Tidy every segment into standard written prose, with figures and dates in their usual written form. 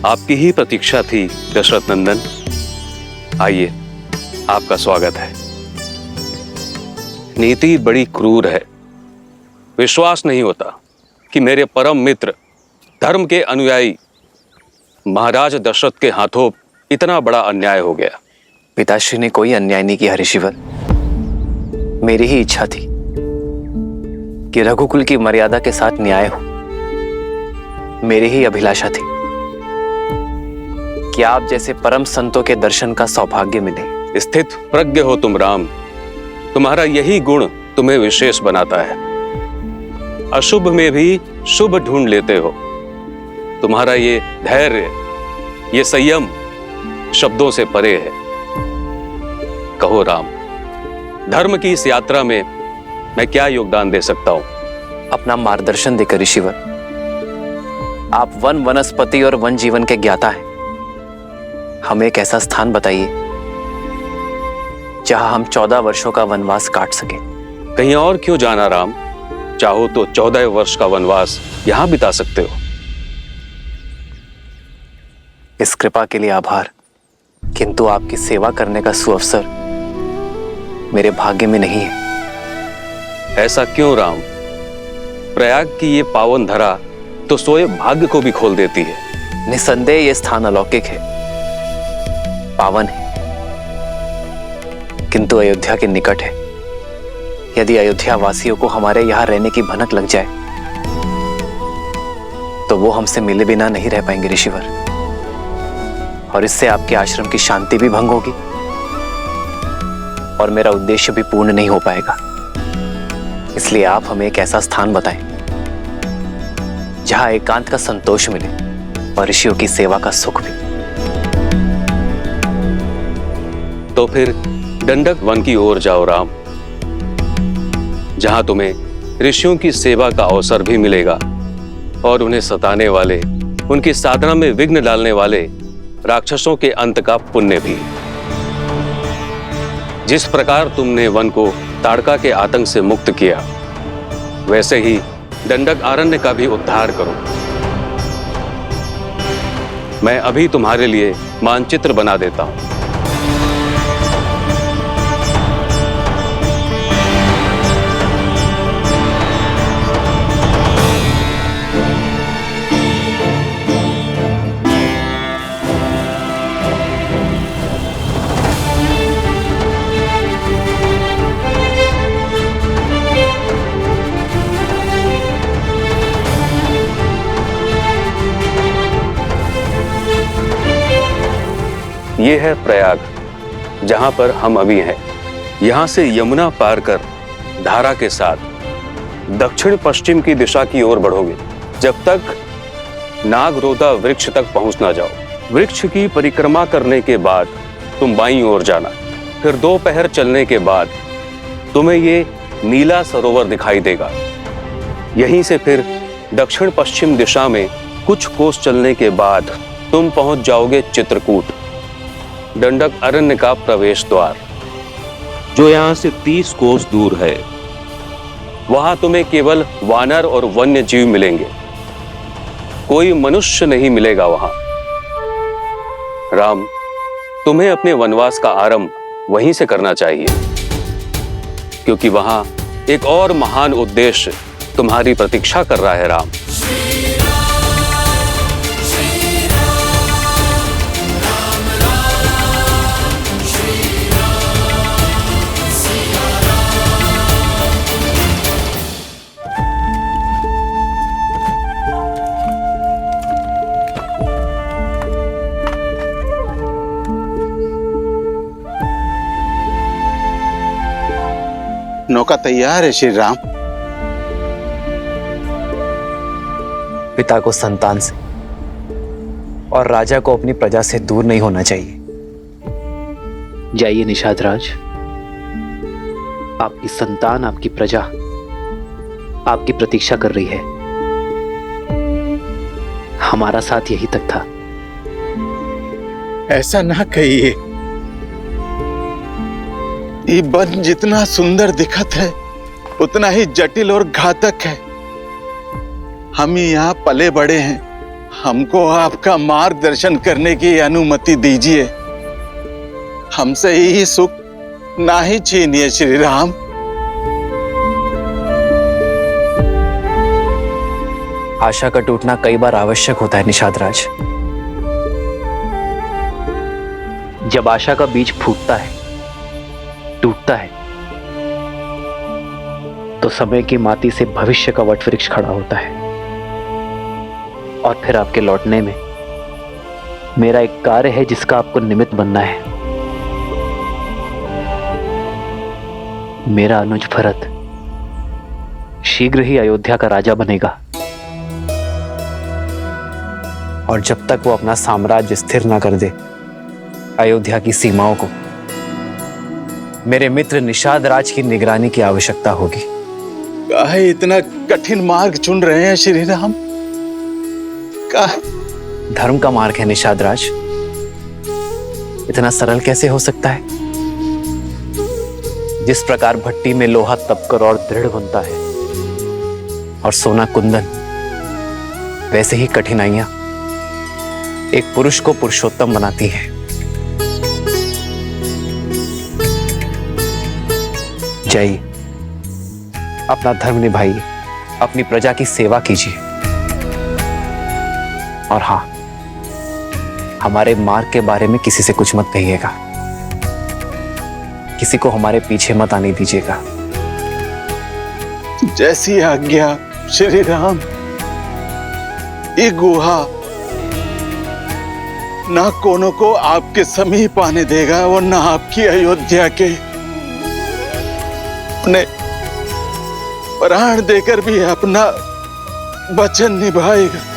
आपकी ही प्रतीक्षा थी दशरथ नंदन। आइए, आपका स्वागत है। नीति बड़ी क्रूर है। विश्वास नहीं होता कि मेरे परम मित्र, धर्म के अनुयायी महाराज दशरथ के हाथों इतना बड़ा अन्याय हो गया। पिताश्री ने कोई अन्याय नहीं किया ऋषिवर। मेरी ही इच्छा थी कि रघुकुल की मर्यादा के साथ न्याय हो। मेरी ही अभिलाषा थी कि आप जैसे परम संतों के दर्शन का सौभाग्य मिले। स्थित प्रज्ञ हो तुम राम। तुम्हारा यही गुण तुम्हें विशेष बनाता है। अशुभ में भी शुभ ढूंढ लेते हो। तुम्हारा ये धैर्य, ये संयम शब्दों से परे है। कहो राम, धर्म की इस यात्रा में मैं क्या योगदान दे सकता हूं? अपना मार्गदर्शन देकर ऋषिवर। आप वन वनस्पति और वन जीवन के ज्ञाता हैं। हमें एक ऐसा स्थान बताइए जहां हम 14 वर्षों का वनवास काट सके। कहीं और क्यों जाना राम? चाहो तो 14 वर्ष का वनवास यहां बिता सकते हो। इस कृपा के लिए आभार, किंतु आपकी सेवा करने का सुअवसर मेरे भाग्य में नहीं है। ऐसा क्यों राम? प्रयाग की ये पावन धरा तो सोए भाग्य को भी खोल देती है। निसंदेह ये स्थान अलौकिक है, पावन है, किंतु अयोध्या के निकट है। यदि अयोध्या वासियों को हमारे यहां रहने की भनक लग जाए तो वो हमसे मिले बिना नहीं रह पाएंगे ऋषिवर, और इससे आपके आश्रम की शांति भी भंग होगी और मेरा उद्देश्य भी पूर्ण नहीं हो पाएगा। इसलिए आप हमें एक ऐसा स्थान बताएं जहां एकांत का संतोष मिले और ऋषियों की सेवा का सुख भी। तो फिर दंडक वन की ओर जाओ राम, जहां तुम्हें ऋषियों की सेवा का अवसर भी मिलेगा और उन्हें सताने वाले, उनकी साधना में विघ्न डालने वाले राक्षसों के अंत का पुण्य भी। जिस प्रकार तुमने वन को ताड़का के आतंक से मुक्त किया, वैसे ही दंडक आरण्य का भी उद्धार करो। मैं अभी तुम्हारे लिए मानचित्र बना देता हूं। ये है प्रयाग, जहां पर हम अभी हैं। यहां से यमुना पार कर धारा के साथ दक्षिण पश्चिम की दिशा की ओर बढ़ोगे, जब तक नागरोधा वृक्ष तक पहुंच ना जाओ। वृक्ष की परिक्रमा करने के बाद तुम बाईं ओर जाना। फिर 2 पहर चलने के बाद तुम्हें ये नीला सरोवर दिखाई देगा। यहीं से फिर दक्षिण पश्चिम दिशा में कुछ कोस चलने के बाद तुम पहुंच जाओगे चित्रकूट, दंडक अरण्य का प्रवेश द्वार, जो यहां से 30 कोस दूर है। वहां तुम्हें केवल वानर और वन्य जीव मिलेंगे, कोई मनुष्य नहीं मिलेगा वहां। राम, तुम्हें अपने वनवास का आरंभ वहीं से करना चाहिए, क्योंकि वहां एक और महान उद्देश्य तुम्हारी प्रतीक्षा कर रहा है राम। नौका तैयार है श्री राम। पिता को संतान से और राजा को अपनी प्रजा से दूर नहीं होना चाहिए। जाइए निषाद राज, आपकी संतान, आपकी प्रजा आपकी प्रतीक्षा कर रही है। हमारा साथ यही तक था। ऐसा ना कहिए। ये वन जितना सुंदर दिखत है, उतना ही जटिल और घातक है। हम यहाँ पले बड़े हैं, हमको आपका मार्गदर्शन करने की अनुमति दीजिए। हमसे यही सुख ना ही छीनिए श्री राम। आशा का टूटना कई बार आवश्यक होता है निषाद राज। जब आशा का बीज फूटता है, टूटता है, तो समय की माटी से भविष्य का वट वृक्ष खड़ा होता है। और फिर आपके लौटने में मेरा एक कार्य है जिसका आपको निमित्त बनना है। मेरा अनुज भरत शीघ्र ही अयोध्या का राजा बनेगा। और जब तक वो अपना साम्राज्य स्थिर ना कर दे अयोध्या की सीमाओं को, मेरे मित्र निषाद राज की निगरानी की आवश्यकता होगी। काहे इतना कठिन मार्ग चुन रहे हैं श्री राम? धर्म का मार्ग है निषाद राज, इतना सरल कैसे हो सकता है? जिस प्रकार भट्टी में लोहा तपकर और दृढ़ बनता है और सोना कुंदन, वैसे ही कठिनाइयां एक पुरुष को पुरुषोत्तम बनाती है। जय, अपना धर्म निभाइए, अपनी प्रजा की सेवा कीजिए। और हां, हमारे मार्ग के बारे में किसी से कुछ मत कहिएगा, किसी को हमारे पीछे मत आने दीजिएगा। जैसी आज्ञा श्री राम। ये गुहा ना कोनो को आपके समीप आने देगा और ना आपकी अयोध्या के अपने प्राण देकर भी अपना वचन निभाएगा।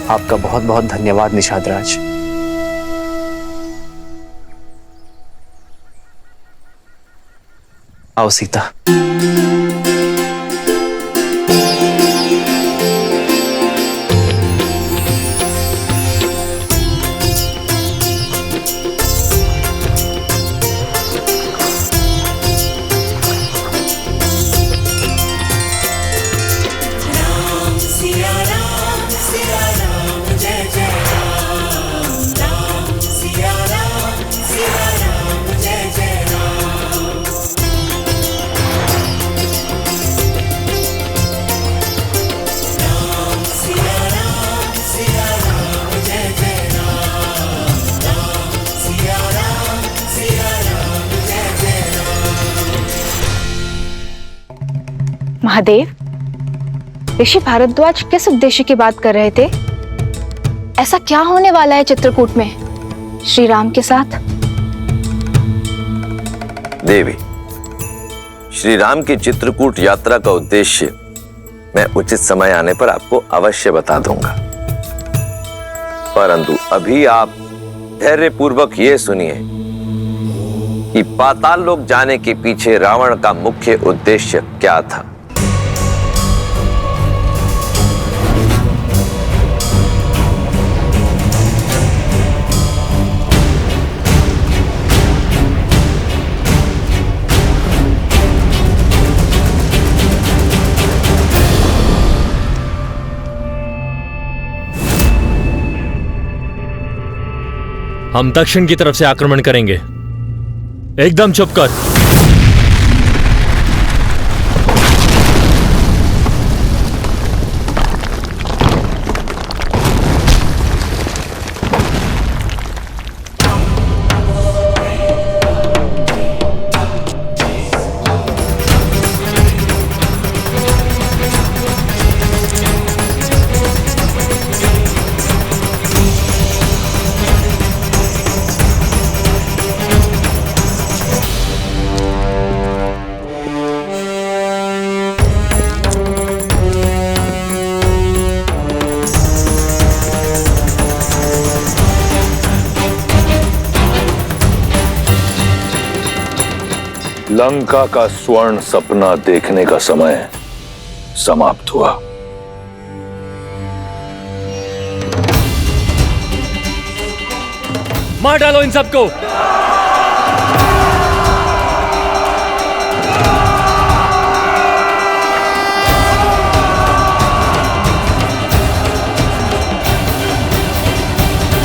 आपका बहुत बहुत धन्यवाद निषाद राज। आओ सीता। महादेव, ऋषि भारद्वाज किस उद्देश्य की बात कर रहे थे? ऐसा क्या होने वाला है चित्रकूट में श्री राम के साथ? देवी, श्री राम की चित्रकूट यात्रा का उद्देश्य मैं उचित समय आने पर आपको अवश्य बता दूंगा, परंतु अभी आप धैर्यपूर्वक ये सुनिए कि पाताल लोक जाने के पीछे रावण का मुख्य उद्देश्य क्या था। हम दक्षिण की तरफ से आक्रमण करेंगे। एकदम चुप कर। लंका का स्वर्ण सपना देखने का समय समाप्त हुआ। मार डालो इन सबको।